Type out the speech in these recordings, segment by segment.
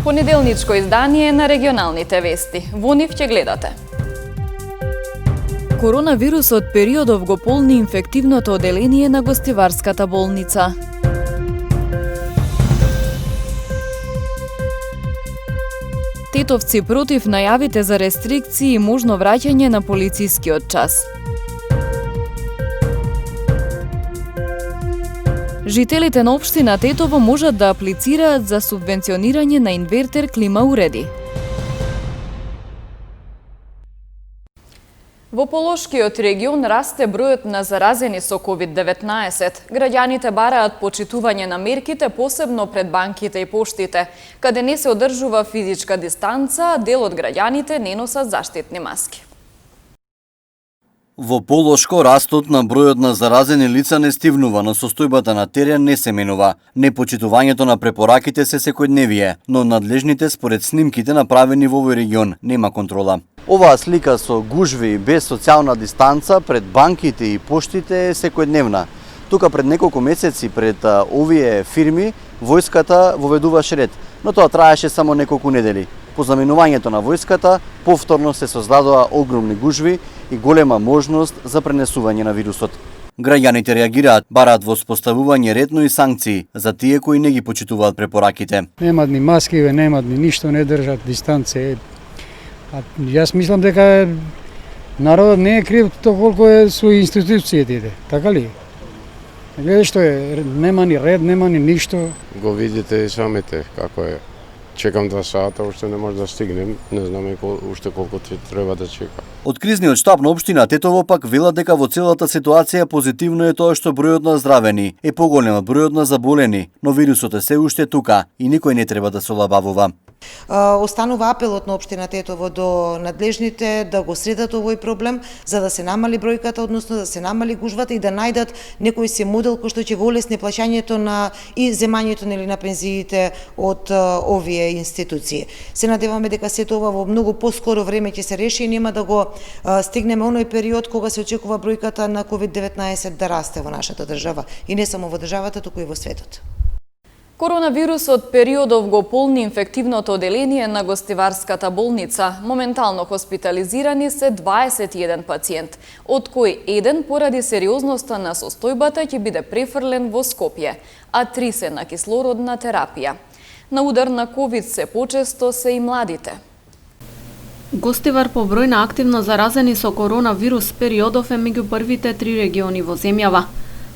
Понеделничко издание на регионалните вести. Во нив ќе гледате. Коронавирусот периодов го полни инфективното оделение на гостиварската болница. Тетовци против најавите за рестрикции и можно враќање на полицискиот час. Жителите на општина Тетово можат да аплицираат за субвенционирање на инвертер клима уреди. Во Полошкиот регион расте бројот на заразени со COVID-19. Граѓаните бараат почитување на мерките, посебно пред банките и поштите, каде не се одржува физичка дистанца, а дел од граѓаните не носат заштитни маски. Во Полошко растот на бројот на заразени лица не стивнува, но состојбата на терен не се менува. Непочитувањето на препораките се секојдневие, но надлежните според снимките направени во овој регион нема контрола. Оваа слика со гужви без социјална дистанца пред банките и поштите е секојдневна. Тука пред неколку месеци пред овие фирми војската воведуваше ред, но тоа траеше само неколку недели. По заменувањето на војската, повторно се создадоа огромни гужви и голема можност за пренесување на вирусот. Граѓаните реагираат, бараат воспоставување редно и санкции за тие кои не ги почитуваат препораките. Немаат ни маски, немаат ни ништо, не држат дистанција. Јас мислам дека народот не е крив тоа колку е со институциите, така ли? Гледа што е, нема ни ред, нема ни ништо. Го видите и самите како е. Чекам 2 сата, уште не може да стигнем, не знаме уште колку треба да чека. Од кризниот штаб на општина Тетово пак велат дека во целата ситуација позитивно е тоа што бројот на здравени е поголем од бројот на заболени, но вирусот е се уште тука и никој не треба да се олабавува. Останува апелот на општина Тетово до надлежните да го средат овој проблем за да се намали бројката, односно да се намали гужвата и да најдат некој си модел кој што ќе го олесни плаќањето на и земањето на пензиите од овие институции. Се надеваме дека сето ова во многу поскоро време ќе се реши и нема да го стигнеме оној период кога се очекува бројката на COVID-19 да расте во нашата држава и не само во државата, туку и во светот. Коронавирусот периодов го полни инфективното оделение на гостиварската болница. Моментално хоспитализирани се 21 пациент, од кои еден поради сериозноста на состојбата ќе биде префрлен во Скопје, а 3 се на кислородна терапија. На удар на ковид се почесто се и младите. Гостивар по број на активно заразени со коронавирус периодов е меѓу првите 3 региони во земјава.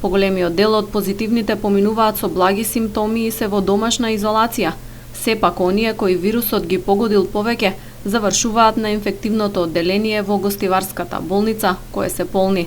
Поголемиот дел од позитивните поминуваат со благи симптоми и се во домашна изолација. Сепак оние кои вирусот ги погодил повеќе завршуваат на инфективното одделение во гостиварската болница, кое се полни.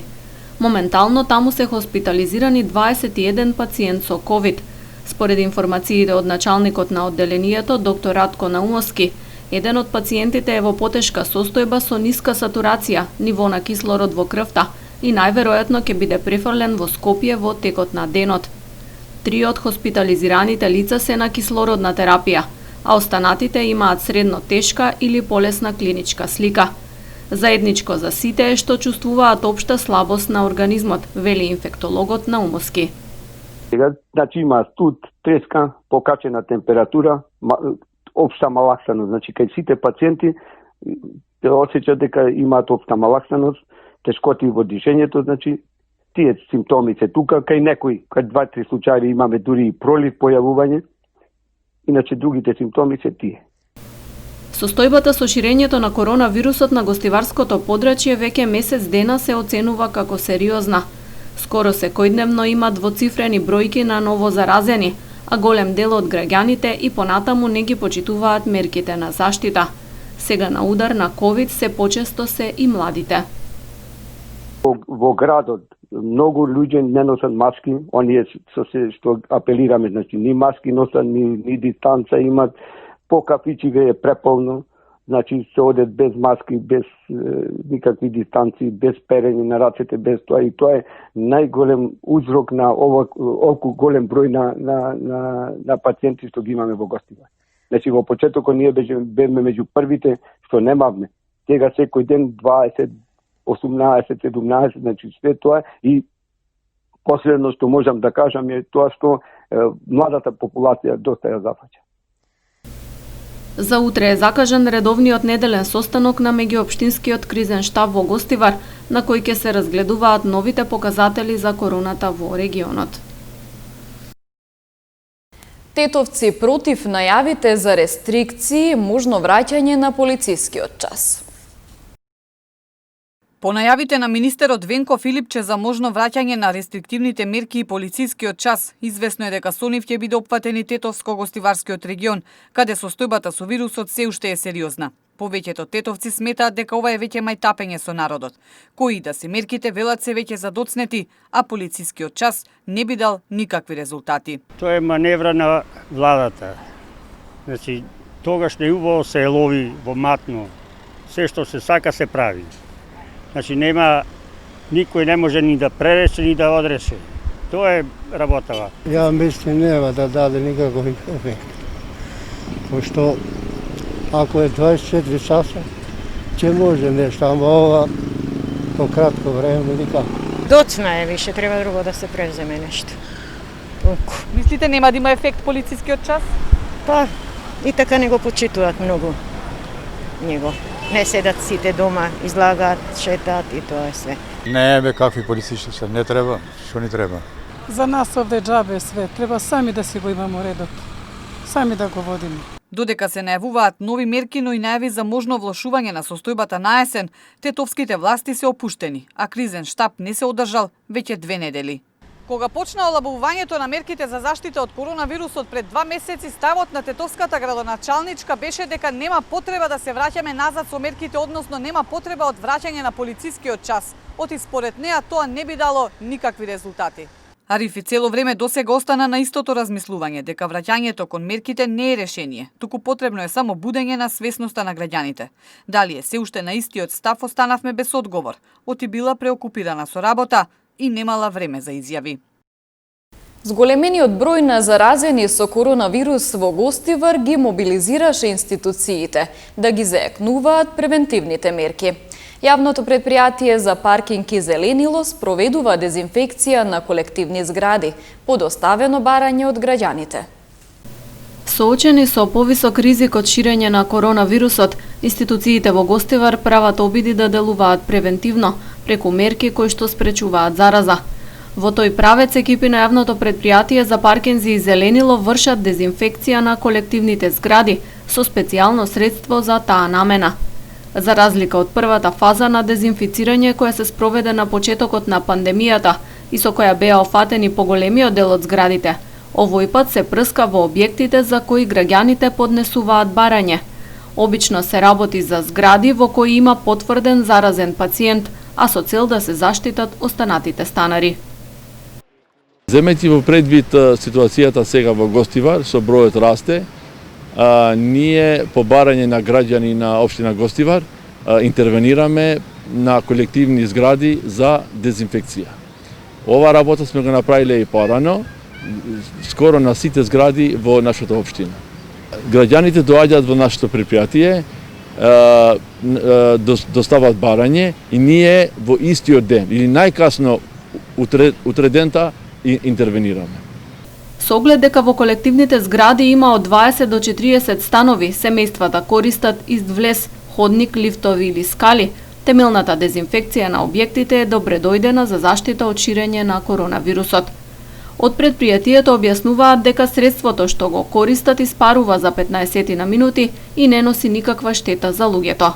Моментално таму се хоспитализирани 21 пациент со ковид. Според информациите од началникот на одделението, доктор Радко Наумовски, еден од пациентите е во потешка состојба со ниска сатурација, ниво на кислород во крвта, и најверојатно ќе биде префрлен во Скопје во текот на денот. 3 од хоспитализираните лица се на кислородна терапија, а останатите имаат средно тешка или полесна клиничка слика. Заедничко за сите е што чувствуваат општа слабост на организмот, вели инфектологот Наумовски. Значи има студ, треска, покачена температура, општа малаксаност. Значи кај сите пациенти се осеќа дека имаат општа малаксаност, тешкоти во дишењето, значи тие симптоми се тука, кај некои, кај 2-3 случаи имаме дури и пролив појавување, иначе другите симптоми се тие. Состојбата со ширењето на коронавирусот на гостиварското подрачје веќе месец дена се оценува како сериозна. Скоро секојдневно има двоцифрени бројки на ново заразени, а голем дел од граѓаните и понатаму не ги почитуваат мерките на заштита. Сега на удар на ковид се почесто се и младите. Во градот многу луѓе не носат маски, оние што апелираме, значи ни маски носат, ни дистанца имат, по кафичиве е преполно, значи се одат без маски, без никакви дистанции, без перење на рацете, без тоа, и тоа е најголем узрок на овој голем број на пациенти што ги имаме во Гостивар. Значи во почетокот ние бевме меѓу првите што немавме. Сега секој ден 20, 18, 17, значи све тоа, и последно што можам да кажам е тоа што младата популација доста ја зафаќа. За утре е закажан редовниот неделен состанок на меѓуопштинскиот кризен штаб во Гостивар, на кој ќе се разгледуваат новите показатели за короната во регионот. Тетовци против најавите за рестрикции, можно враќање на полицискиот час. По најавите на министерот Венко Филипче за можно враќање на рестриктивните мерки и полицискиот час, известно е дека со нив ќе биде опфатен и Тетовско-Гостиварскиот регион, каде состојбата со вирусот се уште е сериозна. Повеќето тетовци сметаат дека ова е веќе мајтапење со народот. Кои да се мерките велат се веќе задоцнети, а полицискиот час не би дал никакви резултати. Тоа е маневра на владата. Значи, тогаш не убаво се лови во матно. Се што се сака се прави. Значи никој не може ни да пререше, ни да одреше. Тоа е работава. Ја мислам нема да даде никаков ефект. Пошто ако е 24 часа, ќе може нешто, ама ова по кратко време никако. Доцна е више, треба друго да се превземе нешто. Мислите нема да има ефект полицискиот час? Па, и така не го почитуваат многу него. Не седат сите дома, излагаат, шетаат и тоа е све. Не, бе, какви полицисти се, не треба, што ни треба. За нас овде џабе све, треба сами да си го имамо редот, сами да го водиме. Додека се најавуваат нови мерки, но и најави за можно влошување на состојбата на есен, тетовските власти се опуштени, а кризен штаб не се одржал веќе 2 недели. Кога почна олабавувањето на мерките за заштита од коронавирусот пред 2 месеци, ставот на тетовската градоначалничка беше дека нема потреба да се враќаме назад со мерките, односно нема потреба од враќање на полицискиот час. Оти според неа тоа не би дало никакви резултати. Арифи цело време досега остана на истото размислување дека враќањето кон мерките не е решение, туку потребно е само будење на свесноста на граѓаните. Дали е се уште на истиот став, останавме без одговор. Оти била преокупирана со работа и немала време за изјави. Зголемениот број на заразени со коронавирус во Гостивар ги мобилизираше институциите да ги заекнуваат превентивните мерки. Јавното предпријатие за паркинг и зеленило спроведува дезинфекција на колективни згради, подоставено барање од граѓаните. Соочени со повисок ризик од ширење на коронавирусот, институциите во Гостивар прават обиди да делуваат превентивно, преку мерки кои што спречуваат зараза. Во тој правец екипи на јавното предпријатие за паркинзи и зеленило вршат дезинфекција на колективните згради со специјално средство за таа намена. За разлика од првата фаза на дезинфицирање која се спроведе на почетокот на пандемијата и со која беа офатени поголемиот дел од зградите, овој пат се прска во објектите за кои граѓаните поднесуваат барање. Обично се работи за згради во кои има потврден заразен пациент, а со цел да се заштитат останатите станари. Земејќи во предвид ситуацијата сега во Гостивар, со бројот расте, ние по барање на граѓани на општина Гостивар интервенираме на колективни згради за дезинфекција. Ова работа сме го направиле и порано, скоро на сите згради во нашата општина. Граѓаните доаѓаат во нашето предпријатие, достават барање и ние во истиот ден или најкасно утредента интервенираме. Со оглед дека во колективните згради има од 20 до 40 станови, семејствата користат ист-влез, ходник, лифтови или скали, темелната дезинфекција на објектите е добредојдена за заштита од ширење на коронавирусот. Од предпријатието објаснуваат дека средството што го користат испарува за 15 на минути и не носи никаква штета за луѓето.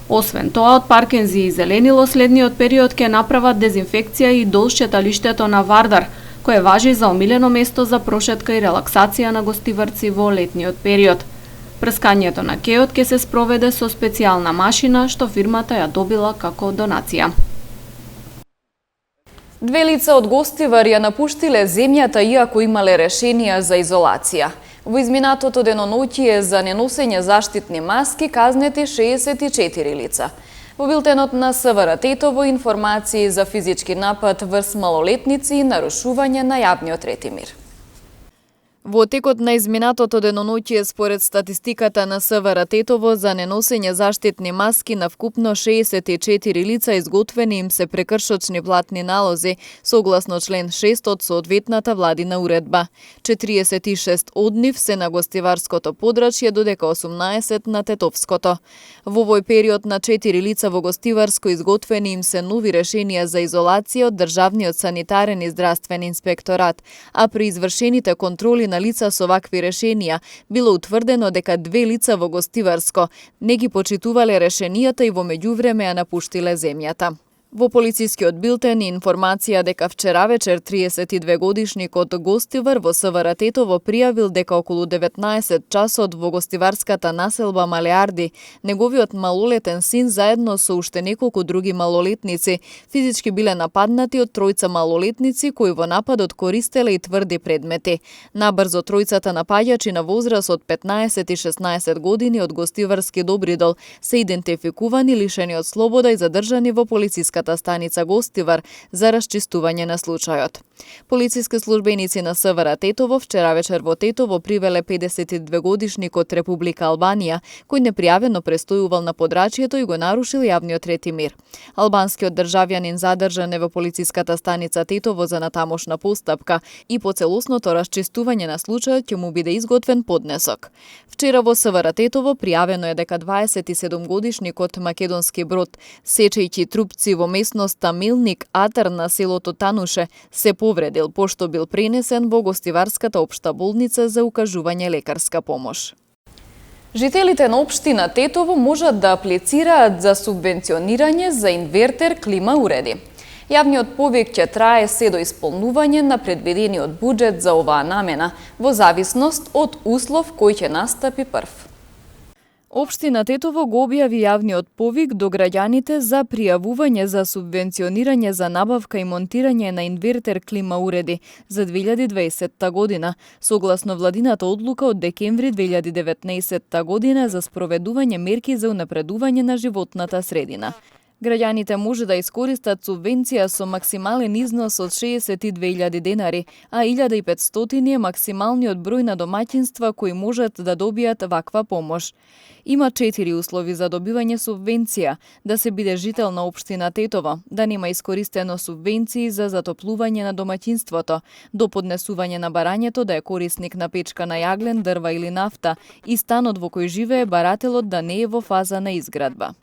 Освен тоа, од паркинзи и зеленило следниот период ќе направат дезинфекција и долж шеталиштето на Вардар, кое важи за омилено место за прошетка и релаксација на гостиварци во летниот период. Прскањето на кеот ќе се спроведе со специјална машина што фирмата ја добила како донација. 2 лица од Гостивар ја напуштиле земјата иако имале решенија за изолација. Во изминатото деноноќие за неносење заштитни маски казнети 64 лица. Во билтенот на СВР Тетово информации за физички напад врз малолетници и нарушување на јавниот ред и мир. Во текот на изминатото деноноќие според статистиката на СВР Тетово за неносење заштитни маски на вкупно 64 лица изготвени им се прекршочни платни налози согласно член 6 од соодветната владина уредба. 46 од нив се на гостиварското подрачје, додека 18 на тетовското. Во овој период на 4 лица во гостиварско изготвени им се нови решенија за изолација од Државниот санитарен и здравствен инспекторат, а при извршените контроли на лица со вакви решенија било утврдено дека 2 лица во гостиварско не ги почитувале решенијата и во меѓувреме ја напуштиле земјата. Во полицискиот билтен и информација дека вчера вечер 32 годишникот Гостивар во СВР Тетово пријавил дека околу 19 часот во гостиварската населба Малеарди неговиот малолетен син заедно со уште неколку други малолетници физички биле нападнати од тројца малолетници кои во нападот користеле и тврди предмети. Набрзо тројцата напаѓачи на возраст од 15 и 16 години од Гостиварски Добридол се идентификувани, лишени од слобода и задржани во полициската станица Гостивар за расчистување на случајот. Полициски службеници на СВР Тетово вчера вечер во Тетово привеле 52 годишникот Република Албанија, кој непријавено престојувал на подрачјето и го нарушил јавниот ред и мир. Албанскиот државјанин задржан е во полициската станица Тетово за натамошна постапка и по целосното расчистување на случајот ќе му биде изготвен поднесок. Вчера во СВР Тетово пријавено е дека 27 годишникот Македонски Брод, сечејќи трупци во местноста Милник Атар на селото Тануше, се повредил пошто бил пренесен во Гостиварската општа болница за укажување лекарска помош. Жителите на општина Тетово можат да аплицираат за субвенционирање за инвертер клима уреди. Јавниот повик ќе трае се до исполнување на предвидениот буџет за оваа намена, во зависност од услов кој ќе настапи прв. Општина Тетово го објави јавниот повик до граѓаните за пријавување за субвенционирање за набавка и монтирање на инвертер клима уреди за 2020 година, согласно владината одлука од декември 2019 година за спроведување мерки за унапредување на животната средина. Граѓаните може да искористат субвенција со максимален износ од 62.000 денари, а 1.500 е максималниот број на домаќинства кои можат да добијат ваква помош. Има 4 услови за добивање субвенција: да се биде жител на општина Тетово, да нема искористено субвенции за затоплување на домаќинството, до поднесување на барањето да е корисник на печка на јаглен, дрва или нафта и станот во кој живее барателот да не е во фаза на изградба.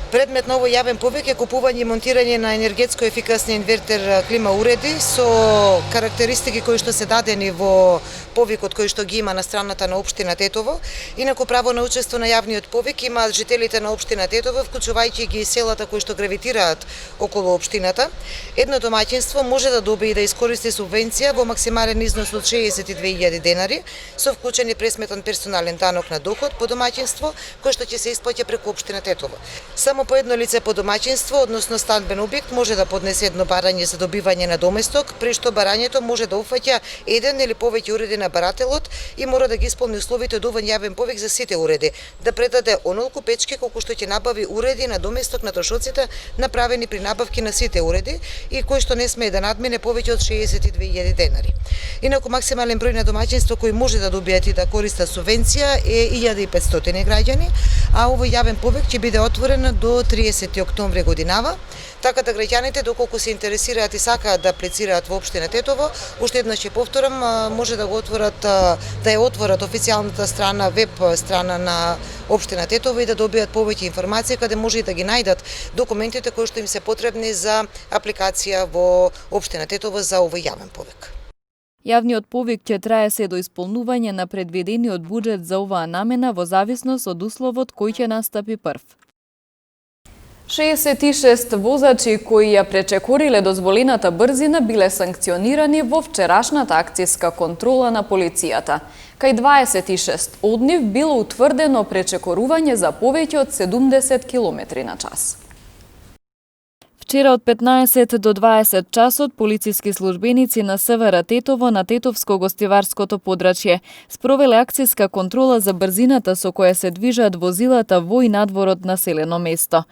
Предмет на овој јавен повик е купување и монтирање на енергетско ефикасни инвертер клима уреди со карактеристики кои што се дадени во повикот кој што ги има на страната на општина Тетово. Инаку право на учество на јавниот повик имаат жителите на општина Тетово, вклучувајќи ги и селата кои што гравитираат околу општината. Едно домаќинство може да добие и да искористи субвенција во максимален износ од 62.000 денари со вклучени пресметан персонален данок на доход по домаќинство кој што ќе се исплаќа преку општина Тетово. Само по едно лице по домаќинство, односно станбен објект, може да поднесе едно барање за добивање на доместок, при што барањето може да уфаќа еден или повеќе уреди на барателот и мора да ги исполни условите од овој јавен повик за сите уреди, да предаде онолку печки колку што ќе набави уреди на доместок на трошоците направени при набавки на сите уреди и кој што не смее да надмине повеќе од 62.000 денари. Инаку максимален број на домаќинства кои може да добијат и да користат субвенција е 1.500 граѓани, а овој јавен повик ќе биде отворен до 30 октомври годинава, така да граѓаните доколку се интересираат и сакаат да аплицираат во општина Тетово, уште еднаш ќе повторам, може да го отворат, да ја отворат официјалната страна, веб страна на општина Тетово и да добијат повеќе информација каде може и да ги најдат документите кои што им се потребни за апликација во општина Тетово за овој јавен повик. Јавниот повик ќе трае се до исполнување на предвидениот буџет за оваа намена во зависност од условот кој ќе настапи прв. 66 возачи кои ја пречекориле дозволената брзина биле санкционирани во вчерашната акцијска контрола на полицијата. Кај 26 од нив било утврдено пречекорување за повеќе од 70 км на час. Вчера од 15 до 20 часот полициски службеници на СВР Тетово на Тетовско-гостиварското подрачје спровеле акцијска контрола за брзината со која се движат возилата во и надвор од населено место.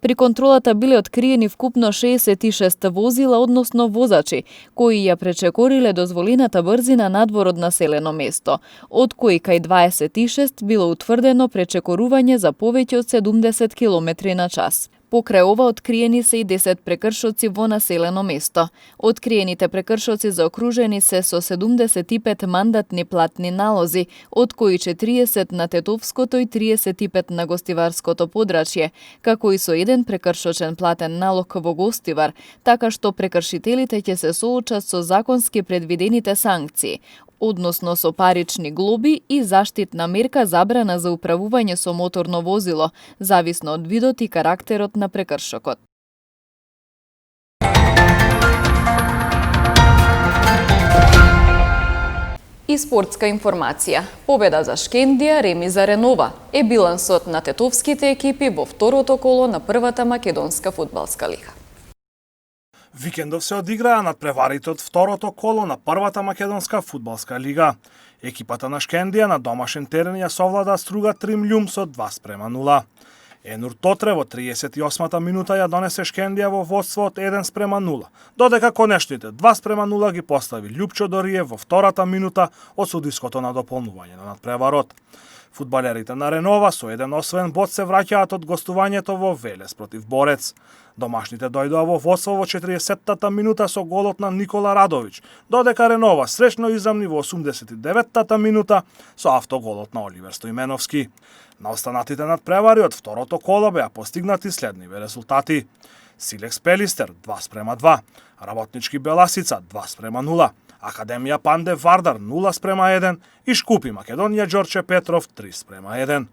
При контролата биле откриени вкупно 66 возила, односно возачи, кои ја пречекориле дозволената брзина надвор од населено место, од кои кај 26 било утврдено пречекорување за повеќе од 70 км на час. Покрај ова откриени се и 10 прекршоци во населено место. Откриените прекршоци заокружени се со 75 мандатни платни налози, од кои 40 на Тетовското и 35 на Гостиварското подрачје, како и со еден прекршочен платен налог во Гостивар, така што прекршителите ќе се соочат со законски предвидените санкции, односно со парични глоби и заштитна мерка забрана за управување со моторно возило, зависно од видот и карактерот на прекршокот. И спортска информација. Победа за Шкендија, реми за Ренова е билансот на тетовските екипи во второто коло на првата македонска фудбалска лига. Викендов се одиграа надпреварите од второто коло на првата македонска фудбалска лига. Екипата на Шкендија на домашен терен ја совлада Струга Тримљум со 2:0. Енур Тотре во 38-та минута ја донесе Шкендија во водство од 1:0, додека конечните 2:0 ги постави Љупчо Дорије во втората минута од судиското надополнување на надпреварот. Фудбалерите на Ренова со еден освоен бод се враќаат од гостувањето во Велес против Борец. Домашните дојдоа во водство во 40-та минута со голот на Никола Радовиќ, додека Ренова сречно изамни во 89-та минута со автоголот на Оливер Стојменовски. На останатите надпревари од второто коло беа постигнати следниве резултати. Силекс Пелистер 2:2, Работнички Беласица 2:0, Академија Панде Вардар 0:1 и Шкупи Македонија Ѓорче Петров 3:1.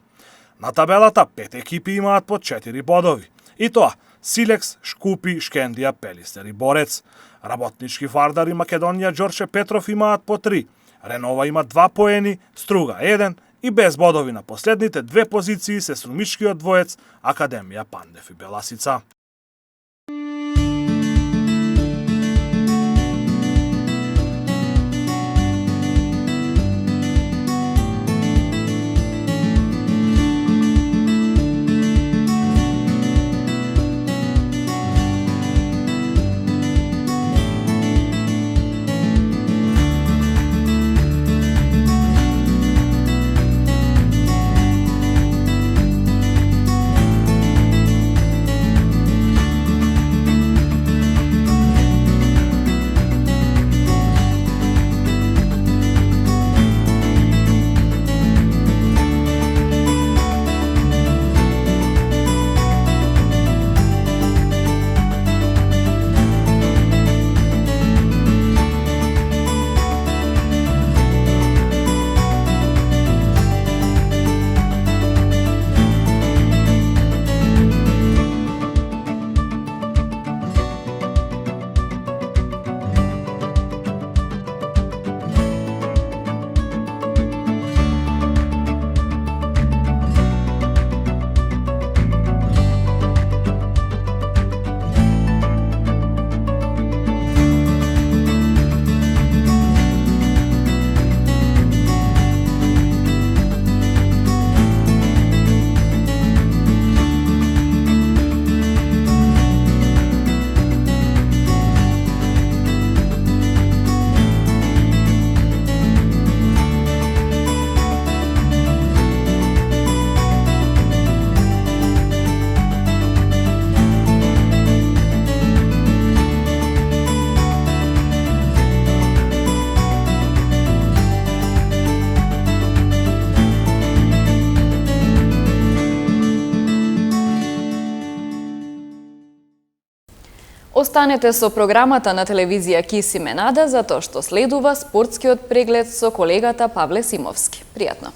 На табелата 5 екипи имаат по 4 бодови. И тоа Силекс, Шкупи, Шкендија, Пелистер и Борец. Работнички Вардар и Македонија Ѓорче Петров имаат по 3. Ренова има 2 поени, Струга 1 и без бодови на последните 2 позиции се струмичкиот двоец Академија Пандев и Беласица. Останете со програмата на телевизија Киси Менада, затоа што следува спортскиот преглед со колегата Павле Симовски. Пријатно!